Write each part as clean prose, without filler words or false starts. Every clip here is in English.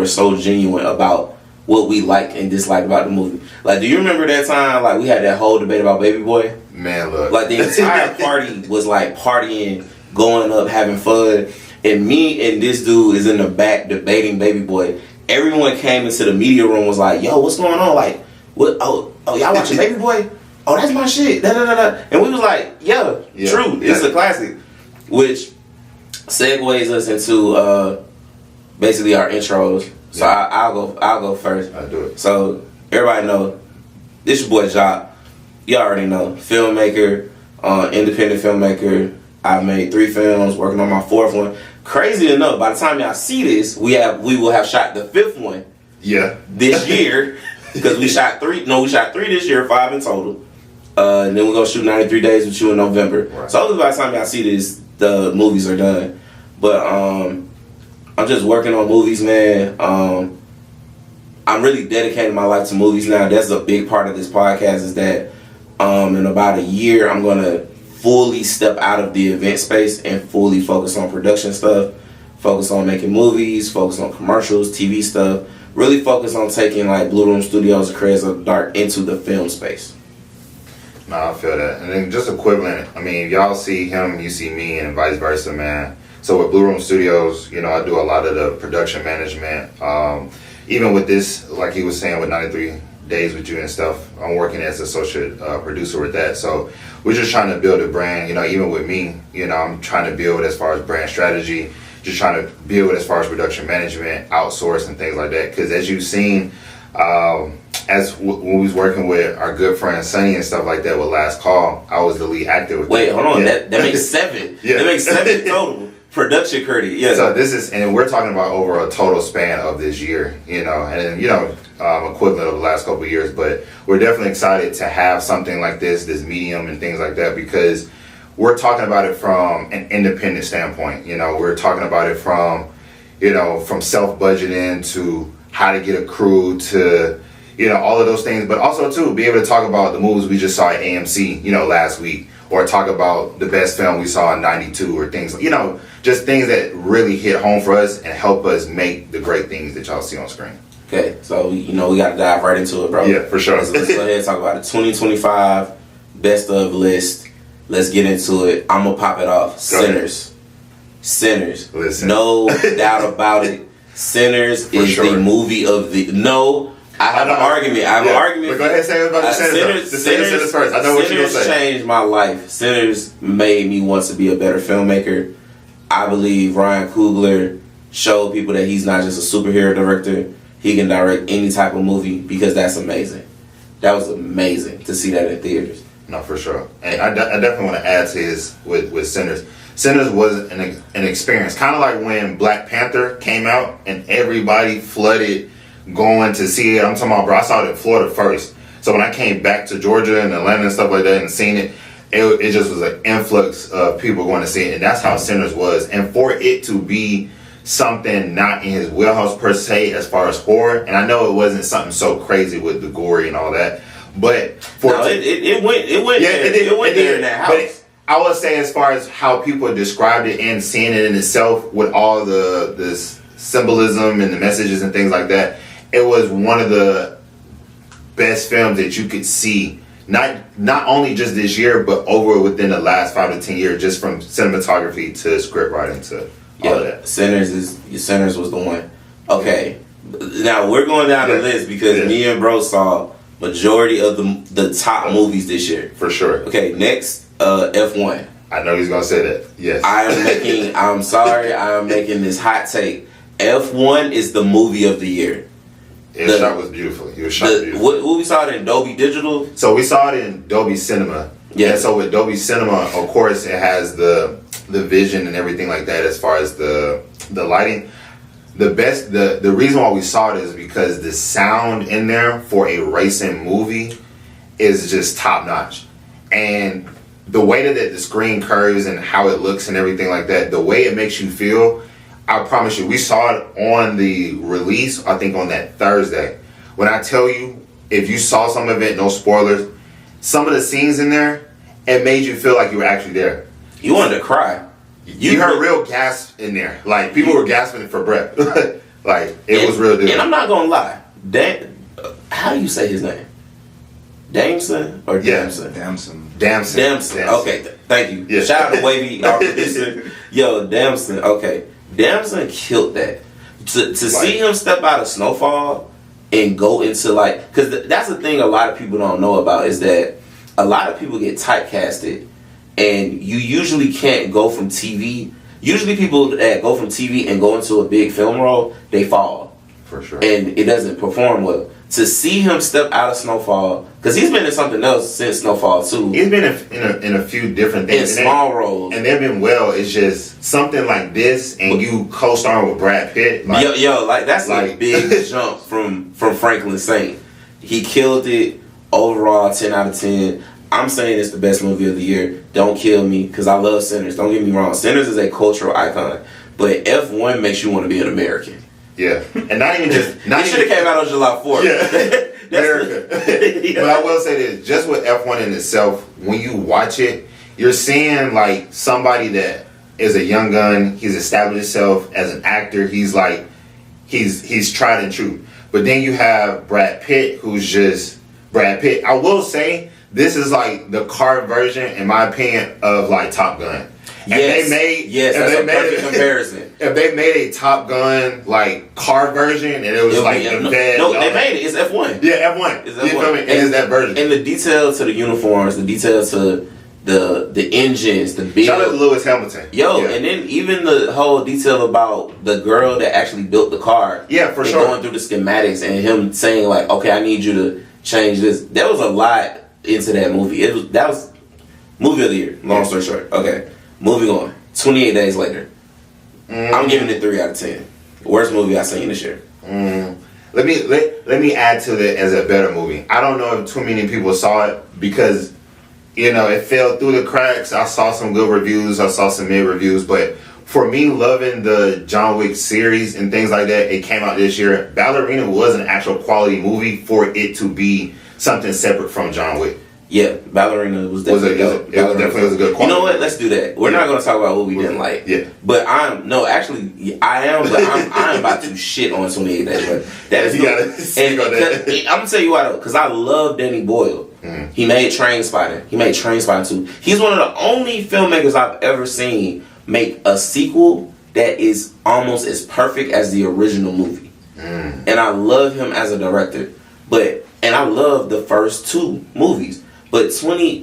were so genuine about what we like and dislike about the movie. Like, do you remember that time, like, we had that whole debate about Baby Boy? Man, look. Like, the entire party was, like, partying, going up, having fun. And me and this dude is in the back debating Baby Boy. Everyone came into the media room, was like, yo, what's going on? Like, what? Oh, y'all watching Baby Boy? Oh, that's my shit. Da, da, da, da. And we was like, yeah, true. It's a classic. Which segues us into basically our intros. So I'll go first. I'll do it. So everybody know this your boy Jock. You already know, filmmaker, independent filmmaker. I've made 3 films, working on my 4th one. Crazy enough, by the time y'all see this, we will have shot the 5th one. Yeah. This year, because we shot 3. No, we shot 3 this year, 5 in total. And then we're gonna shoot 93 Days with You in November. Right. So hopefully by the time y'all see this, the movies are done. But I'm just working on movies, man. I'm really dedicating my life to movies now. That's a big part of this podcast, is that in about a year, I'm gonna fully step out of the event space and fully focus on production stuff, focus on making movies, focus on commercials, TV stuff, really focus on taking like Blue Room Studios or Creators of the Dark into the film space. No, I feel that. And then just equivalent, I mean, y'all see him, you see me, and vice versa, man. So with Blue Room Studios, you know, I do a lot of the production management. Even with this, like he was saying, with 93 Days with You and stuff, I'm working as associate producer with that. So we're just trying to build a brand, you know, even with me, you know, I'm trying to build as far as brand strategy, just trying to build as far as production management, outsource and things like that. Because as you've seen, when we was working with our good friend Sonny and stuff like that with Last Call, I was the lead actor with Wait, hold on, that makes 7. Yeah. That makes 7 total. Production credit, yeah. So this is, and we're talking about over a total span of this year, you know, and you know, equivalent of the last couple of years. But we're definitely excited to have something like this medium and things like that, because we're talking about it from an independent standpoint. You know, we're talking about it from, you know, from self-budgeting to how to get a crew to, you know, all of those things, but also too be able to talk about the movies we just saw at AMC, you know, last week, or talk about the best film we saw in '92, or things, you know, just things that really hit home for us and help us make the great things that y'all see on screen. Okay, so you know we got to dive right into it, bro. Yeah, for sure. Let's go ahead and talk about it. 2025 best of list. Let's get into it. I'm gonna pop it off. Sinners. Listen. No doubt about it. Sinners For is sure. the movie of the. No, I have an argument. I have an argument. But go ahead and say about the Sinners. The Sinners first. I know what you're gonna say. Sinners changed my life. Sinners made me want to be a better filmmaker. I believe Ryan Coogler showed people that he's not just a superhero director. He can direct any type of movie, because that's amazing. That was amazing to see that in theaters. No, for sure. And I definitely want to add to his with Sinners. Sinners was an experience, kind of like when Black Panther came out and everybody flooded going to see it. I'm talking about, bro, I saw it in Florida first. So when I came back to Georgia and Atlanta and stuff like that and seen it, it just was an influx of people going to see it. And that's how Sinners was. And for it to be something not in his wheelhouse per se as far as horror, and I know it wasn't something so crazy with the gory and all that, but for it went there in that house. But I would say, as far as how people described it and seeing it in itself with all the symbolism and the messages and things like that, it was one of the best films that you could see. Not only just this year, but within the last 5 to 10 years, just from cinematography to script writing to all of that. Sinners was the one. Okay, now we're going down the list because me and bro saw majority of the top movies this year. For sure. Okay, next, F1. I know he's gonna say that. Yes. I'm sorry, I am making this hot take. F1 is the movie of the year. It shot was beautiful. It was shot beautifully. What we saw it in Dolby Digital? So we saw it in Dolby Cinema. Yeah. And so with Dolby Cinema, of course, it has the vision and everything like that as far as the lighting. The reason why we saw it is because the sound in there for a racing movie is just top notch. And the way that the screen curves and how it looks and everything like that, the way it makes you feel, I promise you, we saw it on the release, I think on that Thursday. When I tell you, if you saw some of it, no spoilers, some of the scenes in there, it made you feel like you were actually there. You wanted to cry. You heard real gasps in there. Like, people were gasping for breath. Like it was real good. And I'm not gonna lie, how do you say his name? Damson or Damson? Damson. Okay, thank you. Yeah. Shout out to Wavy, our producer. Yo, Damson. Okay, Damson killed that. To see him step out of Snowfall and go into like, because that's the thing a lot of people don't know about is that a lot of people get typecasted, and you usually can't go from TV. Usually, people that go from TV and go into a big film role, they fall. For sure. And it doesn't perform well. To see him step out of Snowfall, because he's been in something else since Snowfall too. He's been in a few different things. In small roles. And they've been well. It's just something like this, and you co-starring with Brad Pitt. Like, like that's a big jump from Franklin Saint. He killed it overall, 10 out of 10. I'm saying it's the best movie of the year. Don't kill me, because I love Sinners. Don't get me wrong. Sinners is a cultural icon. But F1 makes you want to be an American. Yeah, and not even just. It should have came out on July 4th. Yeah, America. Yeah. But I will say this: just with F1 in itself, when you watch it, you're seeing like somebody that is a young gun. He's established himself as an actor. He's like, he's tried and true. But then you have Brad Pitt, who's just Brad Pitt. I will say this is like the car version, in my opinion, of like Top Gun. That's a perfect comparison. If they made a Top Gun like car version and it was like the bed, they made it. It's F1. Yeah, F1. It's F1. You feel me? And it's that version. And the detail to the uniforms, the detail to the engines, the build. Shout out to Lewis Hamilton. And then even the whole detail about the girl that actually built the car. Yeah, for sure. Going through the schematics and him saying like, okay, I need you to change this. There was a lot into that movie. That was movie of the year. Long story short. Okay. Moving on. 28 Days Later. I'm giving it 3 out of 10. Worst movie I've seen this year. Let me add to it as a better movie. I don't know if too many people saw it because, it fell through the cracks. I saw some good reviews. I saw some mid reviews. But for me, loving the John Wick series and things like that, it came out this year. Ballerina was an actual quality movie for it to be something separate from John Wick. Yeah, Ballerina was definitely it definitely was a good quality. You know what? Let's do that. We're not going to talk about what we didn't like. Yeah. But I am about to shit on 28 Days Later. That is I'm going to tell you why though, because I love Danny Boyle. He made Trainspotting. He made Trainspotting 2. He's one of the only filmmakers I've ever seen make a sequel that is almost as perfect as the original movie. And I love him as a director. And I love the first 2 movies. But 28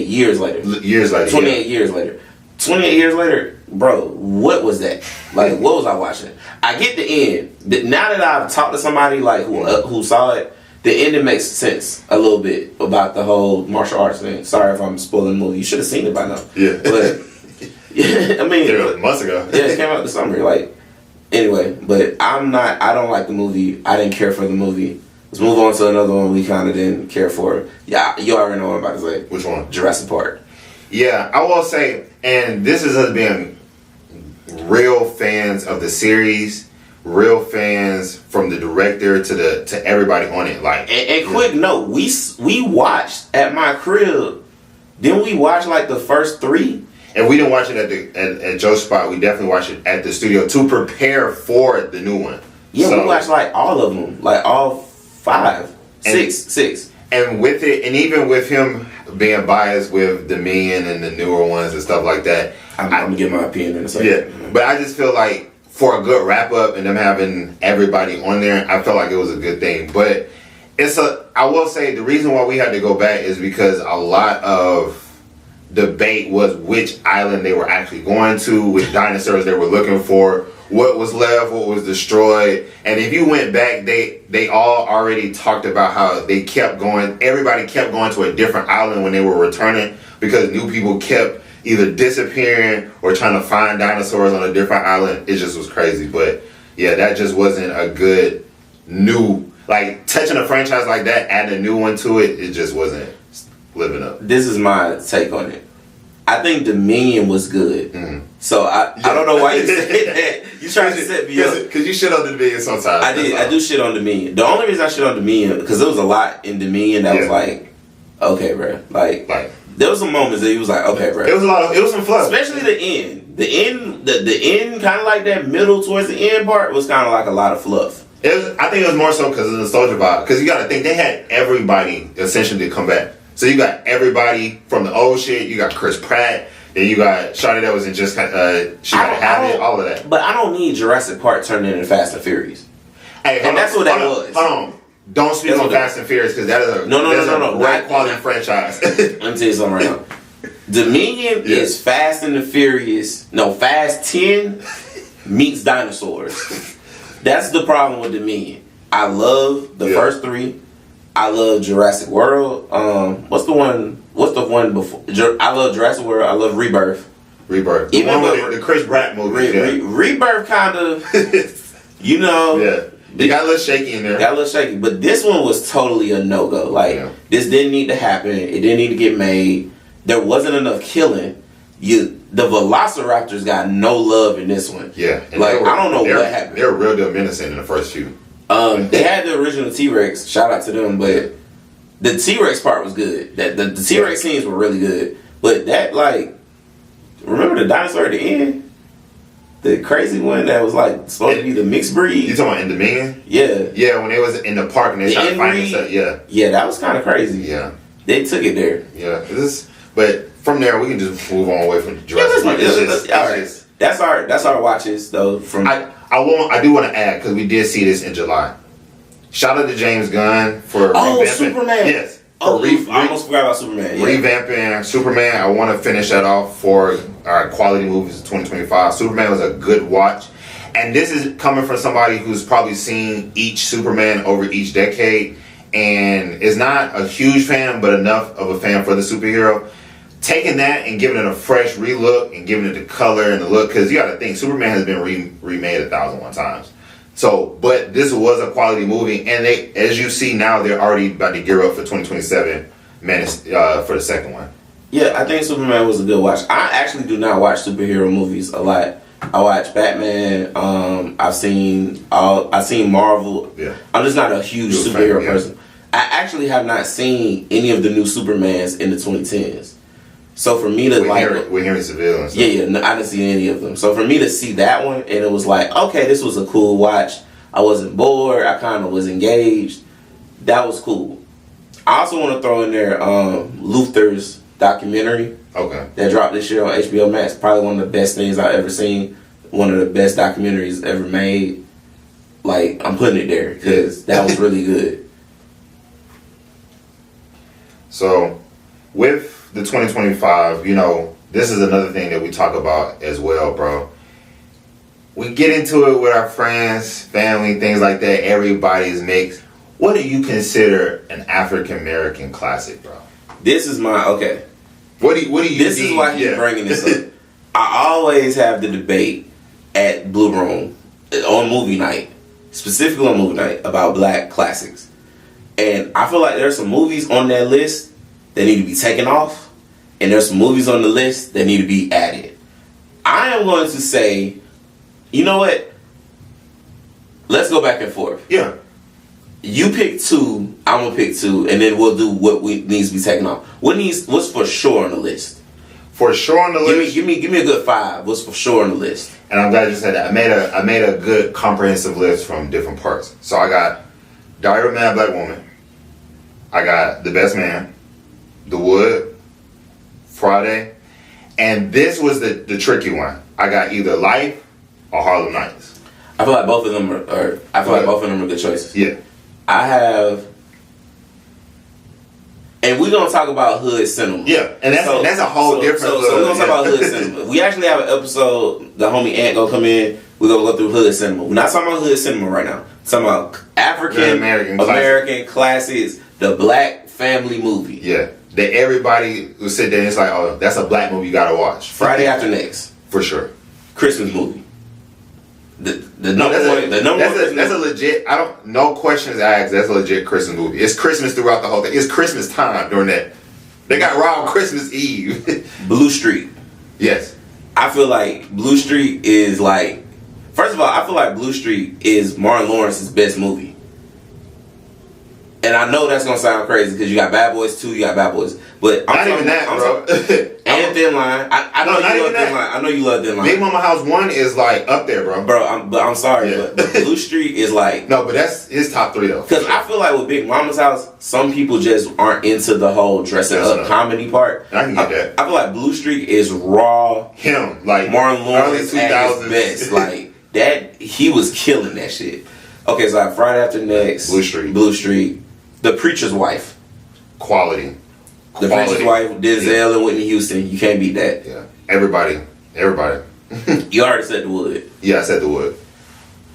years later. 28 years later. 28 years later, bro, what was that? Like, what was I watching? I get the end. Now that I've talked to somebody like who saw it, the ending makes sense a little bit about the whole martial arts thing. Sorry if I'm spoiling the movie. You should have seen it by now. Yeah. But, I mean. Months ago. Yeah, it came out this summer. Like, anyway, but I don't like the movie. I didn't care for the movie. Let's move on to another one we kind of didn't care for. Yeah, you already know what I'm about to say. Which one? Jurassic Park. Yeah, I will say, and this is us being real fans of the series, real fans from the director to everybody on it. Like, and quick note, we watched at my crib. Didn't we watch like the first 3? And we didn't watch it at Joe's spot. We definitely watched it at the studio to prepare for the new one. Yeah, so, we watched like all of them, like all 5, 6. And with it, and even with him being biased with Dominion and the newer ones and stuff like that, I'm gonna get my opinion in a second. Yeah, but I just feel like for a good wrap up and them having everybody on there, I felt like it was a good thing. But I will say the reason why we had to go back is because a lot of debate was which island they were actually going to, which dinosaurs they were looking for, what was left, what was destroyed. And if you went back, they all already talked about how everybody kept going to a different island when they were returning because new people kept either disappearing or trying to find dinosaurs on a different island. It just was crazy. But yeah, that just wasn't a good new, like touching a franchise like that, adding a new one to it, it just wasn't living up. This is my take on it. I think Dominion was good. Mm-hmm. So I don't know why you say that. You trying to set me up. Because you shit on Dominion sometimes. I do shit on Dominion. The only reason I shit on Dominion, because there was a lot in Dominion that was like, okay, bro. Like there was some moments that he was like, okay, bro. It was some fluff. Especially the end. The end kind of like that middle towards the end part was kind of like a lot of fluff. I think it was more so because of the nostalgia vibe. Because you got to think they had everybody essentially to come back. So you got everybody from the old shit. You got Chris Pratt. Then you got Shawty that was in Just She Gotta Have It. All of that. But I don't need Jurassic Park turned into Fast and Furious. Hey, and that's what that was. Hold on. Don't speak on Fast and Furious because that is a great quality franchise. Let me tell you something right now. Dominion is Fast and the Furious. No, Fast 10 meets dinosaurs. That's the problem with Dominion. I love the first three. I love Jurassic World. What's the one before? I love Jurassic World. I love Rebirth. Even the one with the Chris Pratt movie. Rebirth kind of, you know. Yeah. It got a little shaky in there. Got a little shaky. But this one was totally a no-go. Like, this didn't need to happen. It didn't need to get made. There wasn't enough killing. The Velociraptors got no love in this one. Yeah. Like, I don't know what happened. They were real deal menacing in the first few. They had the original T-Rex. Shout out to them. But the T-Rex part was good. The T-Rex scenes were really good. But that, like, remember the dinosaur at the end? The crazy one that was like supposed to be the mixed breed. You talking about in Dominion? Yeah. Yeah, when they was in the park and they tried to find themselves. Yeah. Yeah, that was kind of crazy. Yeah. They took it there. Yeah. But from there we can just move on away from Jurassic Park. That's our watches though. I do want to add because we did see this in July. Shout out to James Gunn for revamping. Superman. Yes. I almost forgot about Superman. Yeah. Revamping Superman. I want to finish that off for our quality movies of 2025. Superman was a good watch. And this is coming from somebody who's probably seen each Superman over each decade and is not a huge fan, but enough of a fan for the superhero. Taking that and giving it a fresh relook and giving it the color and the look, because you got to think, Superman has been remade 1,001 times. So, but this was a quality movie, and they, as you see now, they're already about to gear up for 2027 for the second one. Yeah, I think Superman was a good watch. I actually do not watch superhero movies a lot. I watch Batman. I've seen Marvel. Yeah. I'm just not a huge superhero person. I actually have not seen any of the new Supermans in the 2010s. So for me to with Henry Cavill and stuff. Yeah, no, I didn't see any of them. So for me to see that one, and it was like, okay, this was a cool watch. I wasn't bored. I kind of was engaged. That was cool. I also want to throw in there Luther's documentary. Okay. That dropped this year on HBO Max. Probably one of the best things I've ever seen. One of the best documentaries ever made. Like, I'm putting it there because that was really good. So, with the 2025, you know, this is another thing that we talk about as well, bro. We get into it with our friends, family, things like that. Everybody's mixed. What do you consider an African American classic, bro? This is my okay. What do you? This is why he's bringing this up. I always have the debate at Blue Room on movie night, specifically on movie night, about black classics, and I feel like there's some movies on that list that need to be taken off, and there's some movies on the list that need to be added. I am going to say, you know what? Let's go back and forth. Yeah. You pick two, I'm gonna pick two, and then we'll do what needs to be taken off. What's for sure on the list? For sure on the list. Give me a good 5. What's for sure on the list? And I'm glad you said that. I made a good comprehensive list from different parts. So I got Diary of a Mad Black Woman. I got The Best Man, The Wood, Friday, and this was the tricky one. I got either Life or Harlem Nights. I feel like both of them are good choices. Yeah. I have, and we're gonna talk about hood cinema. Yeah, and that's a whole different. So we're gonna talk about hood cinema. We actually have an episode. The homie Ant gonna come in. We're gonna go through hood cinema. We're not talking about hood cinema right now. We're talking about African American classics, the black family movie. Yeah, that everybody will sit there and it's like, oh, that's a black movie you gotta watch. Friday After Next, for sure. Christmas movie. That's a legit. No questions asked. That's a legit Christmas movie. It's Christmas throughout the whole thing. It's Christmas time during that. They got robbed Christmas Eve. Blue Street. Yes. I feel like Blue Street is like. First of all, I feel like Blue Street is Martin Lawrence's best movie. And I know that's gonna sound crazy because you got Bad Boys 2, you got Bad Boys, but not even that, bro. And Thin Line. I know you love Thin Line. I know you love Thin Line. Big Mama House 1 is like up there, bro. I'm sorry, but Blue Street is like... No, but that's his top 3 though. Because I feel like with Big Mama's House, some people just aren't into the whole dressing up comedy part. I can get that. I feel like Blue Street is raw. Him, like Martin Lawrence at his best. Like that, he was killing that shit. Okay, so like Friday After Next, Blue Street, The Preacher's Wife, quality. The Preacher's Wife, Denzel and Whitney Houston. You can't beat that. Yeah, everybody. You already said The Wood. Yeah, I said The Wood.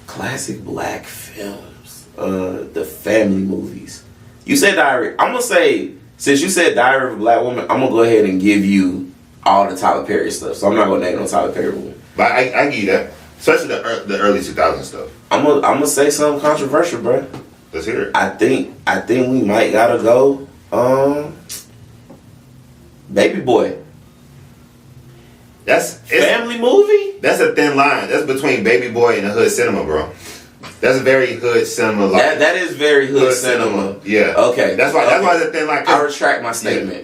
Classic black films, the family movies. You said Diary. I'm gonna say, since you said Diary of a Black Woman, I'm gonna go ahead and give you all the Tyler Perry stuff. So I'm not gonna name no Tyler Perry movie. But I give you that, especially the early 2000s stuff. I'm gonna say something controversial, bro. Let's hear it. I think we might gotta go. Baby Boy. That's family movie. That's a thin line. That's between Baby Boy and the hood cinema, bro. That's very hood cinema. Like, that is very hood cinema. Yeah. Okay. That's why it's a thin line. I retract my statement.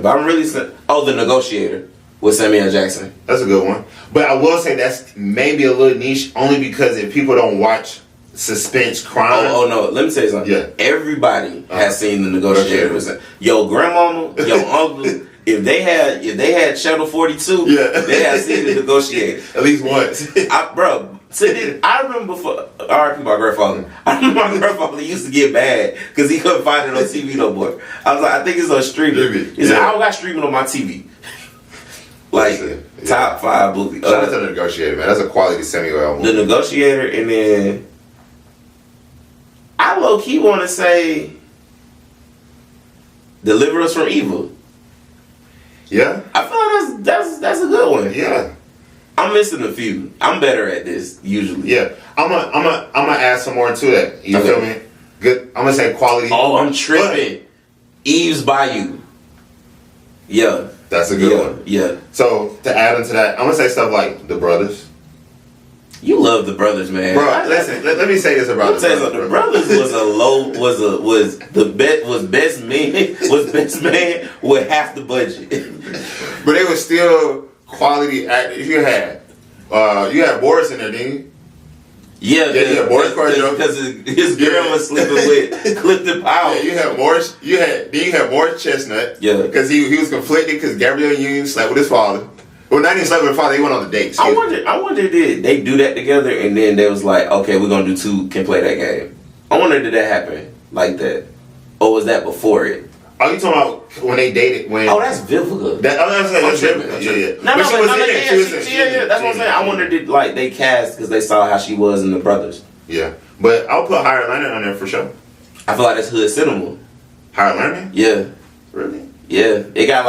But I'm really saying, The Negotiator with Samuel L. Jackson. That's a good one. But I will say that's maybe a little niche, only because if people don't watch suspense crime. Oh no. Let me tell you something. Yeah. Everybody has seen The Negotiator. Your grandmama, your uncle. If they had Channel 42, they had seen The Negotiator at least once. I remember before. R.I.P. my grandfather. I remember my grandfather used to get mad because he couldn't find it on TV no more. I was like, I think it's on streaming. He said, I don't got streaming on my TV. Like top 5 movie. Shout out to The Negotiator, man. That's a quality Samuel movie. The Negotiator, and then I low key want to say Deliver Us from Evil. Yeah, I feel like that's a good one. Yeah, I'm missing a few. I'm better at this usually. Yeah, I'm gonna add some more to that. You feel me? Good. I'm gonna say quality. Oh, I'm tripping. Eve's Bayou. Yeah, that's a good one. Yeah. So to add into that, I'm gonna say stuff like The Brothers. You love The Brothers, man. Bro, listen. Let me say this about The Brothers was best man with half the budget. But they were still quality actors. You had Boris in there, didn't you? Yeah, Boris because his girl was sleeping with Clifton Powell. Yeah, you had Boris. You had Boris Chestnut. Yeah, because he was conflicted because Gabrielle Union slept with his father. Well, not even slept with his father. He went on the dates. I wonder did they do that together, and then they was like, okay, we're gonna do 2 can play that game. I wonder did that happen like that, or was that before it? Are you talking about when they dated? That's Vivica. That's Vivica. Yeah. No, that's what I'm saying. I wonder did they cast because they saw how she was in The Brothers. Yeah, but I'll put Higher Learning on there for sure. I feel like that's hood cinema. Higher Learning? Yeah. Really? Yeah, it got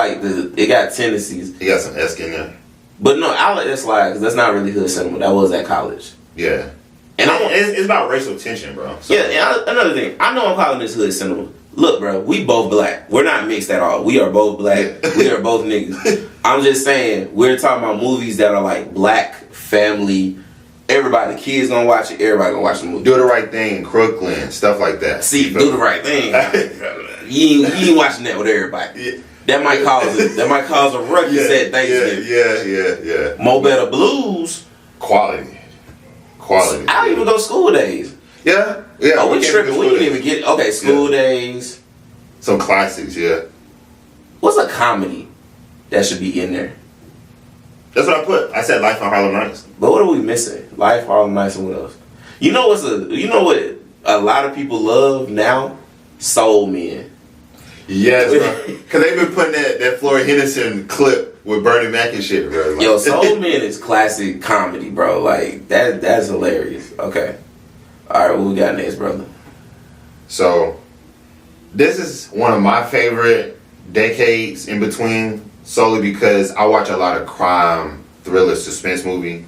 tendencies. It got some Esk in there. But no, I'll let that slide because that's not really hood cinema. That was at college. Yeah. And it's about racial tension, bro. So. Yeah, and another thing. I know I'm calling this hood cinema. Look, bro, we both black. We're not mixed at all. We are both black. We are both niggas. I'm just saying, we're talking about movies that are like black, family. Everybody, the kids gonna watch it. Everybody gonna watch the movie. Do the Right Thing, Crooklyn, stuff like that. See, Do the Right Thing. you ain't watching that with everybody. Yeah. That might cause a ruckus at Thanksgiving. Yeah. Mo Better Blues. Quality. I don't even go School Days. Yeah. Oh, we tripping. We didn't even get it. Okay, School Days. Some classics, yeah. What's a comedy that should be in there? That's what I put. I said Life on Harlem Nights. But what are we missing? Life, Harlem Nights, and what else? You know what a lot of people love now? Soul Men. Yes, bro. Because they've been putting that Floyd Henderson clip with Bernie Mac and shit, bro. Yo, Soul Men is classic comedy, bro. Like, that's hilarious. Okay. All right, what we got next, brother? So, this is one of my favorite decades in between, solely because I watch a lot of crime, thriller, suspense movie,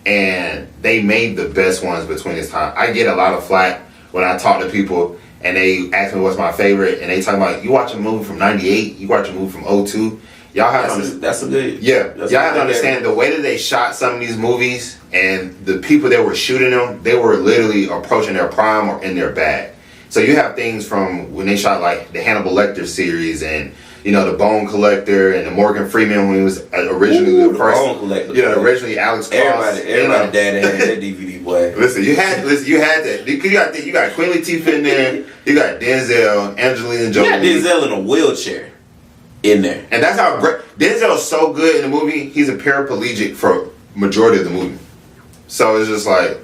and they made the best ones between this time. I get a lot of flack when I talk to people and they ask me what's my favorite, and they talk about, you watch a movie from 98, you watch a movie from 02. Y'all have y'all have to understand the way that they shot some of these movies and the people that were shooting them, they were literally approaching their prime or in their bag. So you have things from when they shot like the Hannibal Lecter series and the Bone Collector and the Morgan Freeman when he was originally the first. Bone Collector. Originally Alex Cross. Everybody daddy had that DVD, boy. Listen, you had that. You got Queen Latifah in there. You got Denzel, Angelina Jolie. You got Denzel in a wheelchair in there, and that's how great Denzel's so good in the movie. He's a paraplegic for majority of the movie, so it's just like,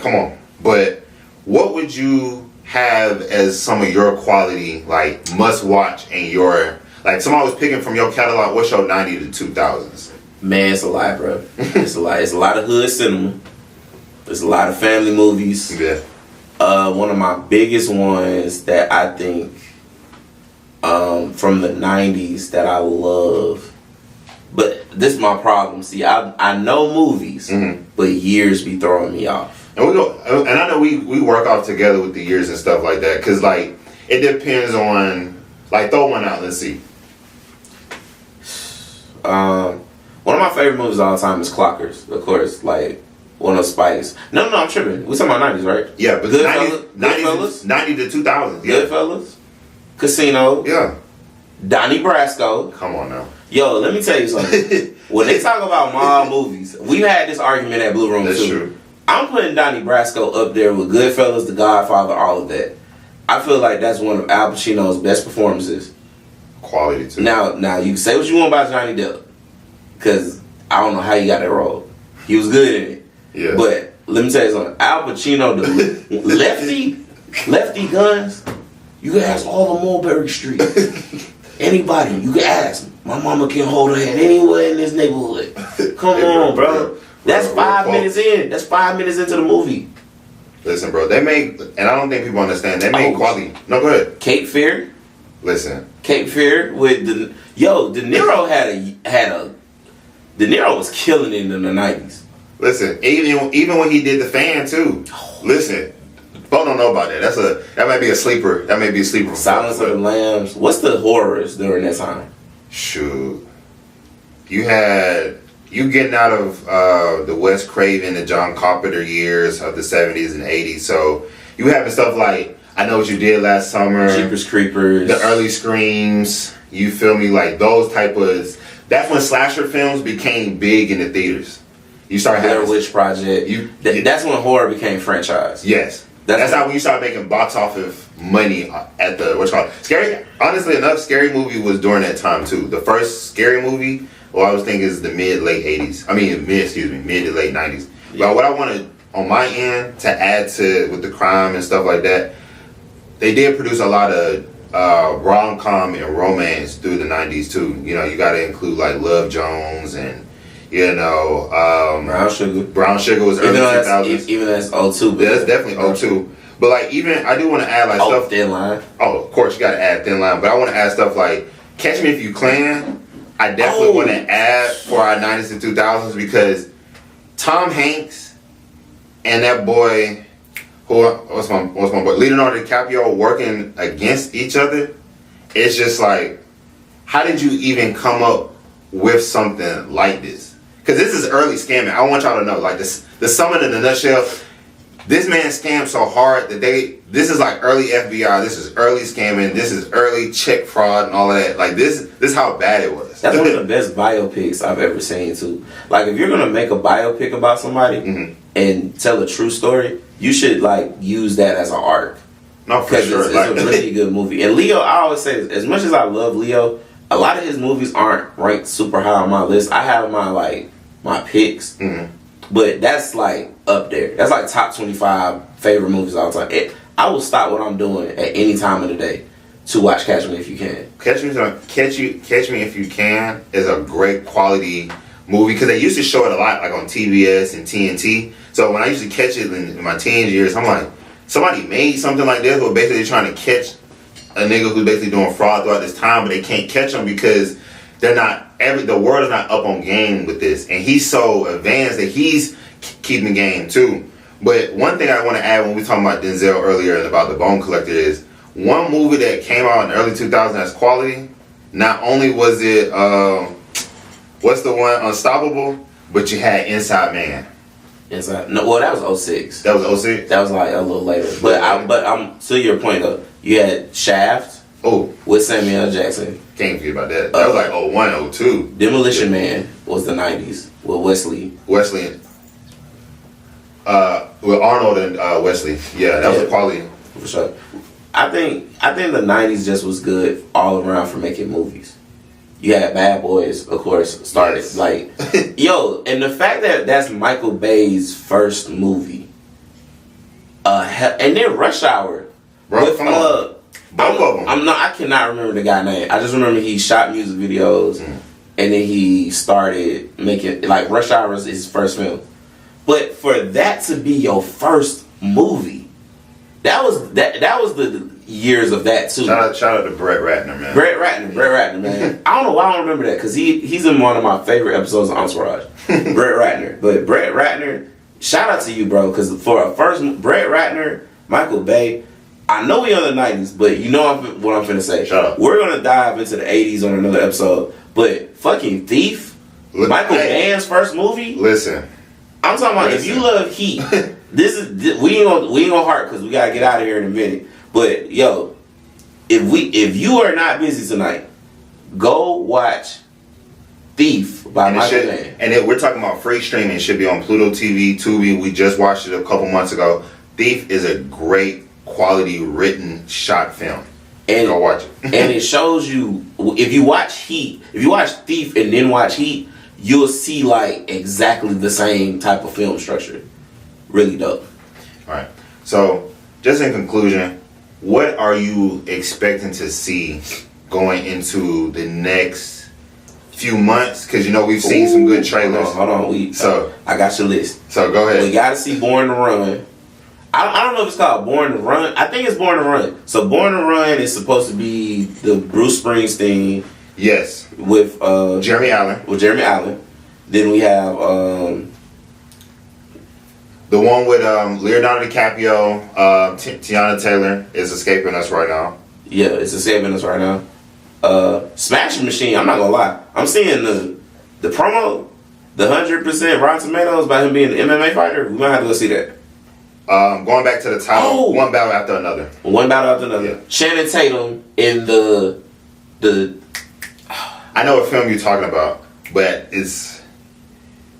come on. But what would you have as some of your quality, like, must watch in your, like, somebody was picking from your catalog, what's your 90 to 2000s? Man, it's a lot, bro. It's a lot. It's a lot of hood cinema. There's a lot of family movies. Yeah. One of my biggest ones that I think from the 90s that I love, but this is my problem. See, I know movies, but years be throwing me off. And I know we work off together with the years and stuff like that, because, like, it depends on, like, throw one out, let's see. One of my favorite movies of all time is Clockers, of course, like, one of Spike's. No, I'm tripping. We're talking about 90s, right? Yeah, but Goodfellas? 90 to 2000s, yeah. Goodfellas? Casino? Yeah. Donnie Brasco. Come on now. Yo, let me tell you something. When they talk about mob movies, we've had this argument at Blue Room That's too. True. I'm putting Donnie Brasco up there with Goodfellas, The Godfather, all of that. I feel like that's one of Al Pacino's best performances. Quality too. Now you can say what you want about Johnny Depp, because I don't know how he got that role. He was good in it. Yeah. But let me tell you something. Al Pacino, the lefty guns, you can ask all of Mulberry Street. Anybody, you can ask. My mama can hold her head anywhere in this neighborhood. Come on, bro. That's 5 minutes in. That's 5 minutes into the movie. Listen, bro, they make, and I don't think people understand, they make quality. No, go ahead. Cape Fear. Listen. Cape Fear with De Niro De Niro was killing it in the 90s. Listen, even when he did The Fan too. Listen, folks don't know about that. That might be a sleeper. That may be a sleeper. Silence of the Lambs. What's the horrors during that time? Shoot, you getting out of the Wes Craven, the John Carpenter years of the 70s and 80s. So you having stuff like I Know What You Did Last Summer, Jeepers Creepers, the early Screams. You feel me? Like those type of. That's when slasher films became big in the theaters. You start having Blair Witch Project. That's when horror became franchise. Yes. That's how when you start making box office money at the what's called Scary. Honestly enough, Scary Movie was during that time too. The first Scary Movie, I was thinking is the mid to late 90s. Yeah. But what I wanted on my end to add to with the crime and stuff like that, they did produce a lot of rom-com and romance through the 90s too. You got to include like Love Jones and Brown Sugar was early 2000s. Even that's 02. Yeah, that's definitely 02. But like even I do want to add like stuff. Thin Line. Oh, of course you got to add Thin Line. But I want to add stuff like Catch Me If You Can. I definitely want to add for our 90s and 2000s because Tom Hanks and that boy, what's my boy, Leonardo DiCaprio working against each other. It's just like, how did you even come up with something like this? Because this is early scamming. I want y'all to know, like the sum in a nutshell. This man scammed so hard that this is like early FBI. This is early scamming. This is early check fraud and all of that. Like this is how bad it was. That's one of the best biopics I've ever seen too. Like if you're gonna make a biopic about somebody and tell a true story, you should like use that as an arc. No, for sure. It's a really good movie. And Leo, I always say, as much as I love Leo, a lot of his movies aren't ranked super high on my list. I have my picks, but that's like up there. That's like top 25 favorite movies all the time. I will stop what I'm doing at any time of the day to watch Catch Me If You Can. Catch Me If You Can is a great quality movie because they used to show it a lot, like on TBS and TNT. So when I used to catch it in my teen years, I'm like, somebody made something like this, but basically trying to catch a nigga who's basically doing fraud throughout this time, but they can't catch him because the world is not up on game with this, and he's so advanced that he's keeping game too. But one thing I want to add when we talking about Denzel earlier and about the Bone Collector is one movie that came out in the early 2000s as quality. Not only was it what's the one Unstoppable, but you had Inside Man. No, that was 06. That was 06? That was like a little later. But I'm to your point though. You had Shaft. Oh, with Samuel Jackson. Can't forget about that. That was like 01, 02. Demolition Man was the 90s with Wesley. With Arnold and Wesley. Yeah, that was a quality. For sure. I think the 90s just was good all around for making movies. You had Bad Boys, of course, started. Yes. Like, yo, and the fact that that's Michael Bay's first movie. And then Rush Hour. Bro, with, come on. Both of them. I cannot remember the guy's name. I just remember he shot music videos and then he started making, like, Rush Hour is his first film. But for that to be your first movie, that was the years of that too. Shout out to Brett Ratner, man. Brett Ratner, man. I don't know why I don't remember that, because he's in one of my favorite episodes of Entourage. Brett Ratner. But Brett Ratner, shout out to you, bro, because for a first, Brett Ratner, Michael Bay, I know we on the 90s, but you know what I'm finna say. Shut up. We're gonna dive into the 80s on another episode, but fucking Thief, Michael Mann's first movie. Listen, I'm talking about, if you love Heat, we ain't gonna heart, because we gotta get out of here in a minute. But yo, if you are not busy tonight, go watch Thief by Michael Mann. And we're talking about free streaming. It should be on Pluto TV, Tubi. We just watched it a couple months ago. Thief is a great quality written shot film. And go watch it. And it shows you, if you watch Thief and then watch Heat, you'll see like exactly the same type of film structure. Really dope. Alright. So just in conclusion, what are you expecting to see going into the next few months? Because we've seen some good trailers. Hold on. I got your list. So go ahead. We gotta see Born to Run. I don't know if it's called Born to Run. I think it's Born to Run. So Born to Run is supposed to be the Bruce Springsteen. Yes. With Jeremy Allen. With Jeremy Allen. Then we have the one with Leonardo DiCaprio. Tiana Taylor is escaping us right now. Yeah, it's escaping us right now. Smashing Machine. I'm not gonna lie. I'm seeing the promo, the 100% Rotten Tomatoes by him being an MMA fighter. We might have to go see that. Going back to the title, One Battle After Another. One Battle After Another. Yeah. Channing Tatum in the. I know what film you're talking about, but it's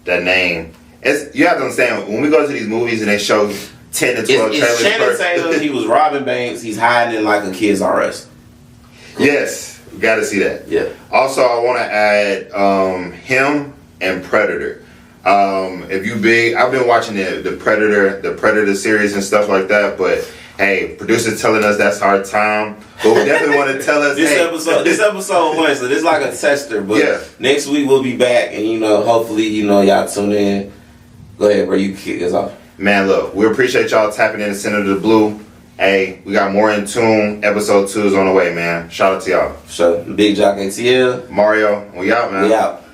that name. You have to understand, when we go to these movies and they show 10 to 12 trailers. It's Channing Tatum. He was robbing banks. He's hiding in like a Kids R Us. Yes, we got to see that. Yeah. Also, I want to add him and Predator. If you big, I've been watching the Predator series and stuff like that, but hey, producers telling us that's our time, but we definitely want to tell us this episode 1, so this is like a tester, but next week we'll be back, and hopefully y'all tune in. Go ahead, bro, you can kick us off. Man, look, we appreciate y'all tapping in to Cinema De Bleu. Hey, we got more in tune. Episode 2 is on the way, man. Shout out to y'all. Sure. Big Jock ATL. Mario, we out, man. We out.